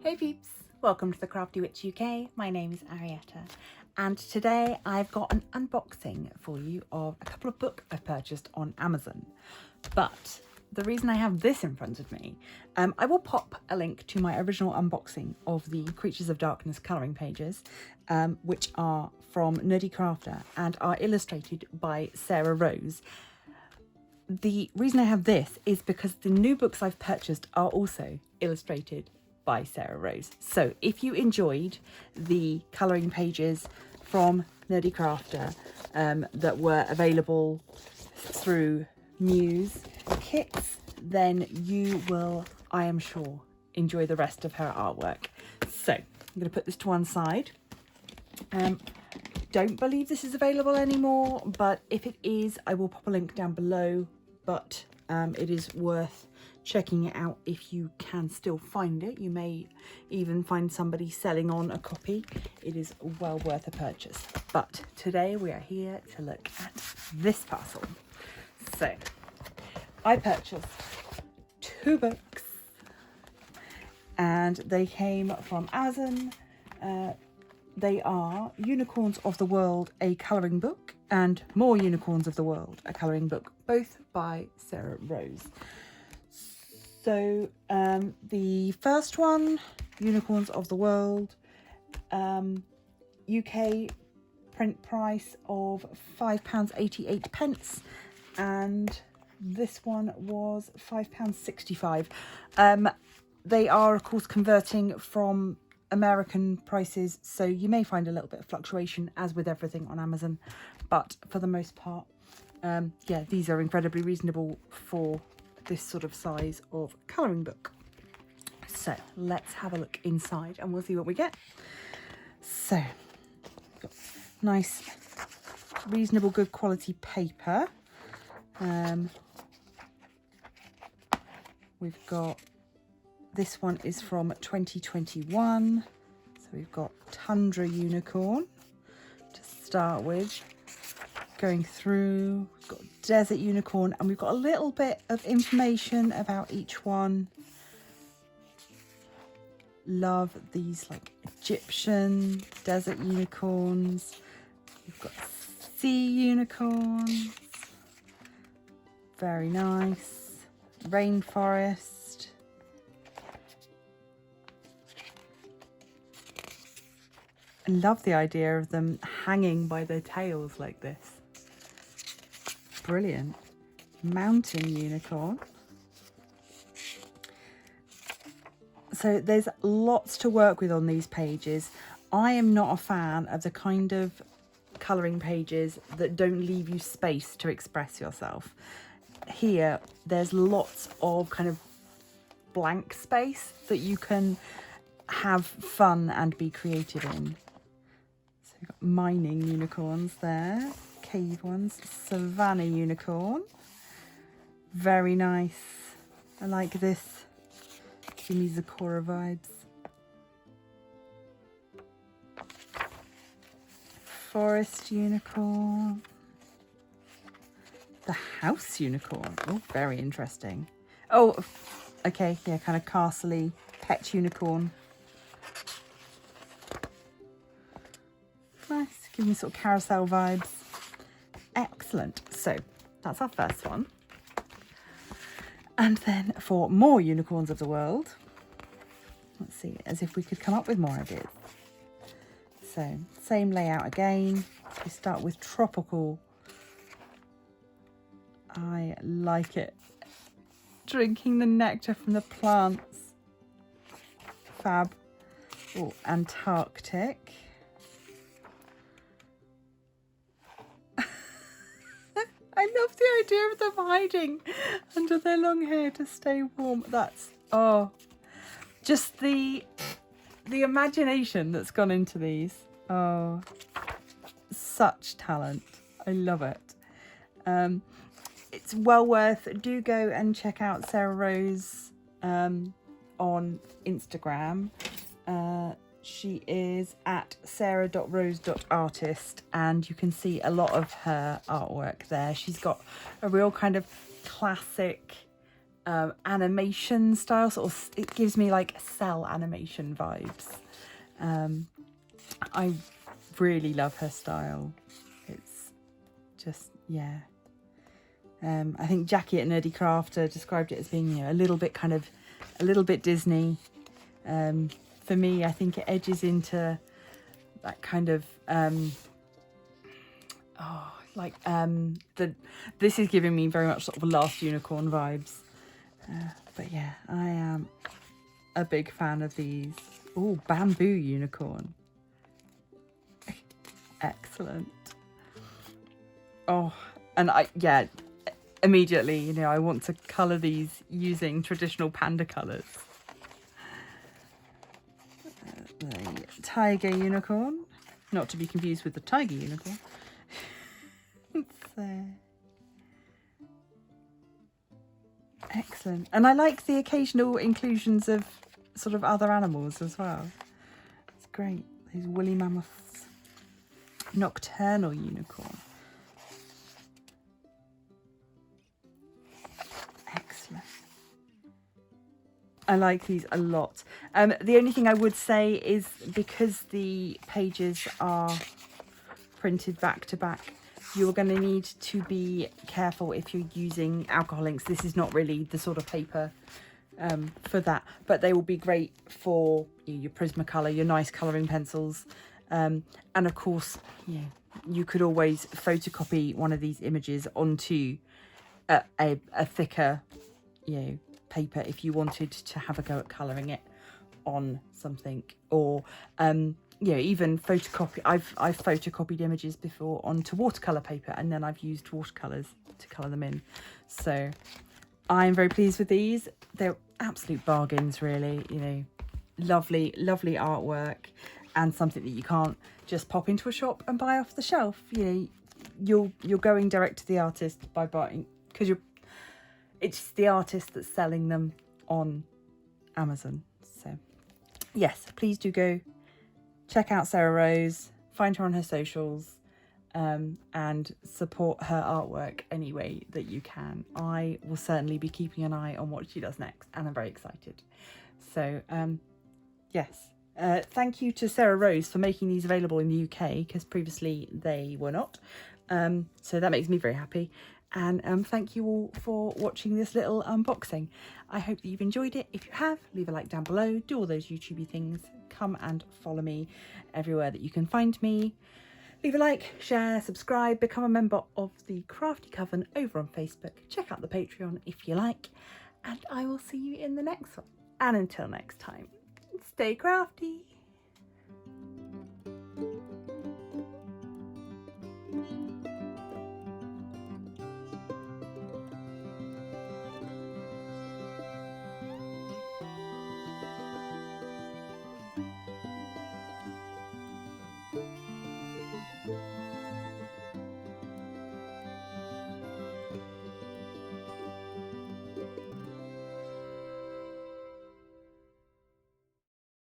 Hey peeps, welcome to the Crafty Witch UK. My name is Arietta and today I've got an unboxing for you of a couple of books I've purchased on Amazon. But the reason I have this in front of me, I will pop a link to my original unboxing of the Creatures of Darkness colouring pages, which are from Nerdy Crafter and are illustrated by Sarah Rose. The reason I have this is because the new books I've purchased are also illustrated by Sarah Rose. So if you enjoyed the colouring pages from Nerdy Crafter that were available through Muse kits, then you will, I am sure, enjoy the rest of her artwork. So I'm going to put this to one side. Don't believe this is available anymore, but if it is, I will pop a link down below, but it is worth checking it out if you can still find it. You may even find somebody selling on a copy. It is well worth a purchase. But today we are here to look at this parcel. So I purchased 2 books and they came from Amazon. They are Unicorns of the World, a colouring book, and More Unicorns of the World, a colouring book, both by Sarah Rose. So the first one, Unicorns of the World, UK print price of £5.88, and this one was £5.65. They are of course converting from American prices, so you may find a little bit of fluctuation as with everything on Amazon, but for the most part, yeah, these are incredibly reasonable for this sort of size of colouring book. So let's have a look inside and we'll see what we get. So we've got nice, reasonable, good quality paper. We've got, this one is from 2021. So we've got Tundra Unicorn to start with. Going through, we've got Desert Unicorn, and we've got a little bit of information about each one. Love these like Egyptian desert unicorns. We've got sea unicorns, very nice. Rainforest. I love the idea of them hanging by their tails like this. Brilliant. Mountain unicorn. So there's lots to work with on these pages. I am not a fan of the kind of colouring pages that don't leave you space to express yourself. Here, there's lots of kind of blank space that you can have fun and be creative in. So we've got mining unicorns there. Cave ones, Savannah unicorn, very nice. I like this, give me Zakora vibes. Forest unicorn, the house unicorn, oh, very interesting. Oh, okay, yeah, kind of castle-y pet unicorn. Nice, give me sort of carousel vibes. Excellent. So that's our first one. And then for More Unicorns of the World, let's see, as if we could come up with more ideas. So same layout again. We start with tropical. I like it. Drinking the nectar from the plants. Fab. Oh, Antarctic. I love the idea of them hiding under their long hair to stay warm. That's, oh, just the imagination that's gone into these. Oh, such talent. I love it. It's well worth, do go and check out Sarah Rose on Instagram. She is at sarah.rose.artist and you can see a lot of her artwork there. She's got a real kind of classic animation style, sort of. It gives me like cell animation vibes. I really love her style. It's just, yeah. I think Jackie at Nerdy Crafter described it as being, you know, a little bit Disney. For me, I think it edges into that kind of, this is giving me very much sort of Last Unicorn vibes. But yeah, I am a big fan of these. Oh, bamboo unicorn. Excellent. Oh, and immediately, you know, I want to colour these using traditional panda colours. The tiger unicorn, not to be confused with the tiger unicorn. So, excellent. And I like the occasional inclusions of sort of other animals as well. It's great. These woolly mammoths. Nocturnal unicorn. Excellent. I like these a lot. The only thing I would say is because the pages are printed back to back, you're going to need to be careful if you're using alcohol inks. This is not really the sort of paper for that, but they will be great for your Prismacolor, your nice colouring pencils. And of course, you could always photocopy one of these images onto a thicker, paper if you wanted to have a go at colouring it on something, or even photocopy. I've photocopied images before onto watercolour paper, and then I've used watercolours to colour them in. So I'm very pleased with these. They're absolute bargains, really. You know, lovely artwork, and something that you can't just pop into a shop and buy off the shelf. You know, you're going direct to the artist by buying, because it's the artist that's selling them on Amazon. So yes, please do go check out Sarah Rose, find her on her socials, and support her artwork any way that you can. I will certainly be keeping an eye on what she does next, and I'm very excited. So yes, thank you to Sarah Rose for making these available in the UK, because previously they were not. So that makes me very happy. And thank you all for watching this little unboxing. I hope that you've enjoyed it. If you have, leave a like down below, do all those YouTubey things, come and follow me everywhere that you can find me. Leave a like, share, subscribe, become a member of the Crafty Coven over on Facebook. Check out the Patreon if you like, and I will see you in the next one. And until next time, stay crafty.